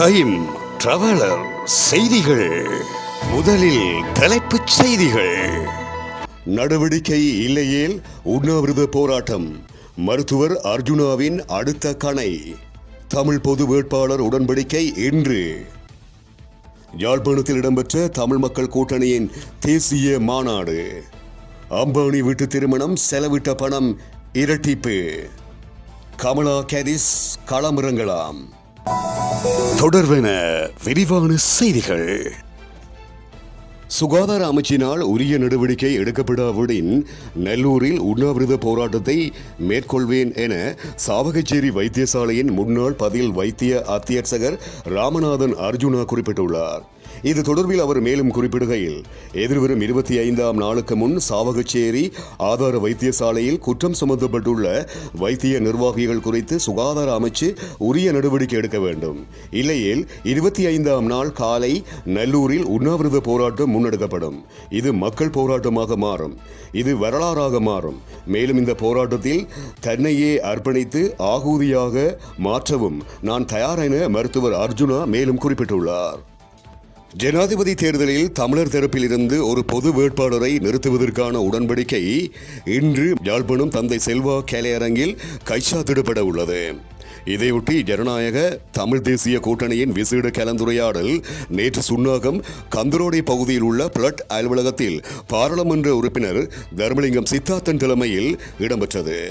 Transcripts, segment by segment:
Time traveller செய்திகள். முதலில் தலைப்புச் செய்திகள். நடவடிக்கை இல்லையேல் உண்ணாவிரத போராட்டம். மருத்துவர் அர்ஜுனாவின் அடுத்த கணை. தமிழ் பொது வேட்பாளர் உடன்படிக்கை இன்று. யாழ்ப்பாணத்தில் இடம்பெற்ற தமிழ் மக்கள் கூட்டணியின் தேசிய மாநாடு. அம்பானி வீட்டு திருமணம், செலவிட்ட பணம் இரட்டிப்பு. கமலா ஹாரிஸ் களமிறங்கலாம். தொடர்வென விரிவான செய்திகள். சுகாதார அமைச்சினால் உரிய நடவடிக்கை எடுக்கப்படாவிடின் நல்லூரில் உண்ணாவிரத போராட்டத்தை மேற்கொள்வேன் என சாவகச்சேரி வைத்தியசாலையின் முன்னாள் பதில் வைத்திய அத்தியட்சகர் ராமநாதன் அர்ஜுனா குறிப்பிட்டுள்ளார். இது தொடர்பில் அவர் மேலும் குறிப்பிடுகையில், எதிர்வரும் 25ஆம் நாளுக்கு முன் சாவகச்சேரி ஆதார வைத்தியசாலையில் குற்றம் சுமத்தப்பட்டுள்ள வைத்திய நிர்வாகிகள் குறித்து சுகாதார அமைச்சு உரிய நடவடிக்கை எடுக்க வேண்டும். இல்லையேல் 25ஆம் நாள் காலை நல்லூரில் உண்ணாவிரத போராட்டம் முன்னெடுக்கப்படும். இது மக்கள் போராட்டமாக மாறும். இது வரலாறாக மாறும். மேலும் இந்த போராட்டத்தில் தன்னையே அர்ப்பணித்து ஆகூதியாக மாற்றவும் நான் தயார் என மருத்துவர் அர்ஜுனா மேலும் குறிப்பிட்டுள்ளார். ஜனாதிபதி தேர்தலில் தமிழர் தரப்பில் இருந்து ஒரு பொது வேட்பாளரை நிறுத்துவதற்கான உடன்படிக்கை இன்று யாழ்ப்பாணம் தந்தை செல்வா கலையரங்கில் கைச்சாத்திடப்பட உள்ளது. இதையொட்டி ஜனநாயக தமிழ் தேசிய கூட்டணியின் விசேட கலந்துரையாடல் நேற்று சுன்னாகம் கந்தரோடை பகுதியில் உள்ள பிளட் அலுவலகத்தில் பாராளுமன்ற உறுப்பினர் தர்மலிங்கம் சித்தார்த்தன் தலைமையில் இடம்பெற்றது.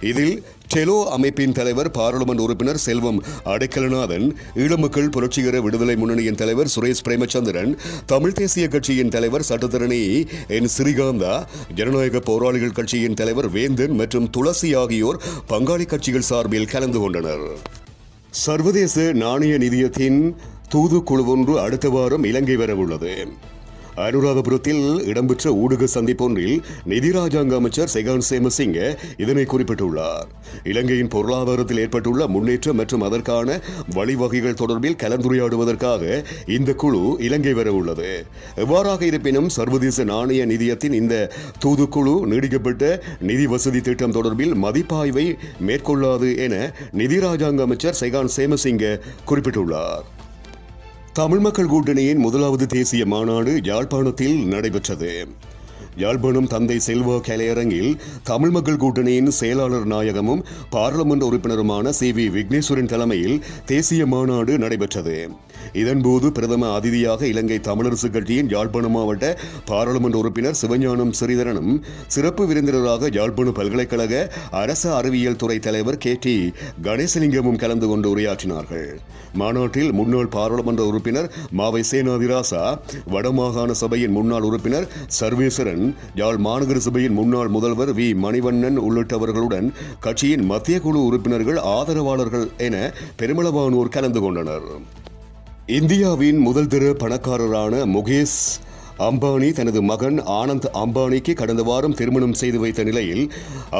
இதில் டெலோ அமைப்பின் தலைவர் பாராளுமன்ற உறுப்பினர் செல்வம் அடைக்கலநாதன், ஈழமக்கள் புரட்சிகர விடுதலை முன்னணியின் தலைவர் சுரேஷ் பிரேமச்சந்திரன், தமிழ் தேசிய கட்சியின் தலைவர் சட்டத்தரணி என் ஸ்ரீகாந்தா, ஜனநாயக போராளிகள் கட்சியின் தலைவர் வேந்தன் மற்றும் துளசி ஆகியோர் பங்காளி கட்சிகள் சார்பில் கலந்து கொண்டனர். சர்வதேச நாணய நிதியத்தின் தூதுக்குழு ஒன்று அடுத்த வாரம் இலங்கை வரவுள்ளது. அனுராதபுரத்தில் இடம்பெற்ற ஊடக சந்திப்பொன்றில் நிதி ராஜாங்க அமைச்சர் செகான் சேமசிங்க இதனை குறிப்பிட்டுள்ளார். இலங்கையின் பொருளாதாரத்தில் ஏற்பட்டுள்ள முன்னேற்றம் மற்றும் அதற்கான வழிவகைகள் தொடர்பில் கலந்துரையாடுவதற்காக இந்த குழு இலங்கை வர உள்ளது. எவ்வாறாக இருப்பினும் சர்வதேச நாணய நிதியத்தின் இந்த தூதுக்குழு நீடிக்கப்பட்ட நிதி வசதி திட்டம் தொடர்பில் மதிப்பாய்வை மேற்கொள்ளாது என நிதி ராஜாங்க அமைச்சர் செகான் சேமசிங்க குறிப்பிட்டுள்ளார். தமிழ் மக்கள் கூட்டணியின் முதலாவது தேசிய மாநாடு யாழ்ப்பாணத்தில் நடைபெற்றது. யாழ்ப்பாணம் தந்தை செல்வா கலையரங்கில் தமிழ் மக்கள் கூட்டணியின் செயலாளர் நாயகமும் பாராளுமன்ற உறுப்பினருமான சி.வி. விக்னேஸ்வரன் தலைமையில் தேசிய மாநாடு நடைபெற்றது. இதன்போது பிரதம அதிதியாக இலங்கை தமிழரசு கட்சியின் யாழ்ப்பாண மாவட்ட பாராளுமன்ற உறுப்பினர் சிவஞானம் ஸ்ரீதரனும், சிறப்பு விருந்தினராக யாழ்ப்பாண பல்கலைக்கழக அரச அறிவியல் துறை தலைவர் K.T. கணேசலிங்கமும் கலந்து கொண்டு உரையாற்றினார்கள். மாநாட்டில் முன்னாள் பாராளுமன்ற உறுப்பினர் மாவை சேனாதிராசா, வடமாகாண சபையின் முன்னாள் உறுப்பினர் சர்வேஸ்வரன், யாழ் மாநகர சபையின் முன்னாள் முதல்வர் வி. மணிவண்ணன் உள்ளிட்டவர்களுடன் கட்சியின் மத்திய குழு உறுப்பினர்கள், ஆதரவாளர்கள் என பெருமளவானோர் கலந்து கொண்டனர். இந்தியாவின் முதல் தர பணக்காரரான முகேஷ் அம்பானி தனது மகன் ஆனந்த் அம்பானிக்கு கடந்த வாரம் திருமணம் செய்து வைத்த நிலையில்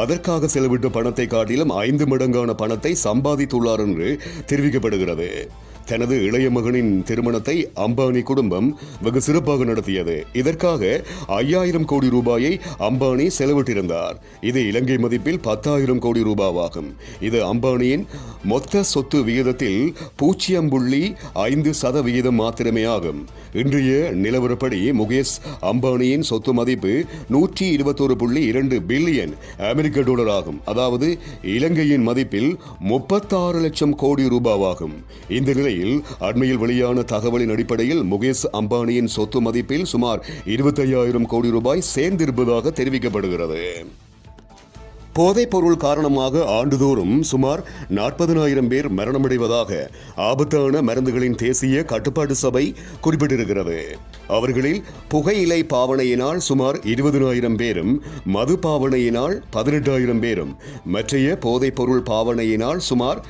அதற்காக செலவிட்ட பணத்தை காட்டிலும் 5 மடங்கான பணத்தை சம்பாதித்துள்ளார் என்று தெரிவிக்கப்படுகிறது. தனது இளைய மகனின் திருமணத்தை அம்பானி குடும்பம் வெகு சிறப்பாக நடத்தியது. இதற்காக 5000 கோடி ரூபாயை அம்பானி செலவிட்டிருந்தார். இது இலங்கை மதிப்பில் 10,000 கோடி ரூபாவாகும். இது அம்பானியின் மொத்த சொத்து விகிதத்தில் 0.5% மாத்திரமே ஆகும். இன்றைய நிலவரப்படி முகேஷ் அம்பானியின் சொத்து மதிப்பு 121.2 பில்லியன் அமெரிக்க டாலர் ஆகும். அதாவது இலங்கையின் மதிப்பில் 36 லட்சம் கோடி ரூபாவாகும். இந்த நிலையில் அண்மையில் வெளியான தகவலின் அடிப்படையில் முகேஷ் அம்பானியின் சொத்து மதிப்பில் சுமார் 25,000 கோடி ரூபாய் சேர்ந்திருப்பதாக தெரிவிக்கப்படுகிறது. போதைப் பொருள் காரணமாக ஆண்டுதோறும் சுமார் 40,000 பேர் மரணமடைவதாக ஆபத்தான மருந்துகளின் தேசிய கட்டுப்பாட்டு சபை குறிப்பிட்டிருக்கிறது. அவர்களில் புகையிலை பாவனையினால் சுமார் 20,000 பேரும், மது பாவனையினால் 18,000 பேரும், மற்றைய போதைப் பொருள் பாவனையினால் சுமார்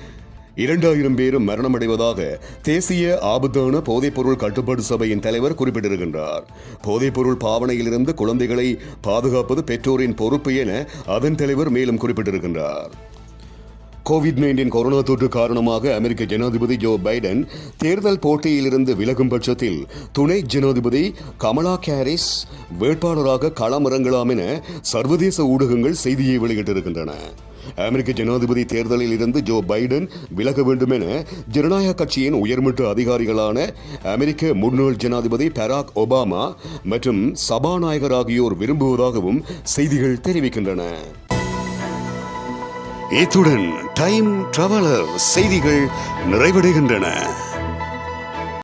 2,000 பேரும் மரணமடைவதாக தேசிய ஆபத்தான போதைப்பொருள் கட்டுப்பாட்டு சபையின் தலைவர் குறிப்பிட்டிருக்கின்றார். போதைப்பொருள் பாவனையிலிருந்து குழந்தைகளை பாதுகாப்பது பெற்றோரின் பொறுப்பு என அதன் தலைவர் மேலும் குறிப்பிட்டிருக்கின்றார். கோவிட்-19 கொரோனா தொற்று காரணமாக அமெரிக்க ஜனாதிபதி ஜோ பைடன் தேர்தல் போட்டியிலிருந்து விலகும் பட்சத்தில் துணை ஜனாதிபதி கமலா ஹாரிஸ் வேட்பாளராக களமிறங்கலாம் என சர்வதேச ஊடகங்கள் செய்தியை வெளியிட்டிருக்கின்றன. அமெரிக்க ஜனாதிபதி தேர்தலில் இருந்து ஜோ பைடன் விலக வேண்டும் என ஜனநாயக கட்சியின் உயர்மட்ட அதிகாரிகளான அமெரிக்க முன்னாள் ஜனாதிபதி பராக் ஒபாமா மற்றும் சபாநாயகர் ஆகியோர் விரும்புவதாகவும் செய்திகள் தெரிவிக்கின்றன. இத்துடன் டைம் டிராவலர் செய்திகள் நிறைவடைகின்றன.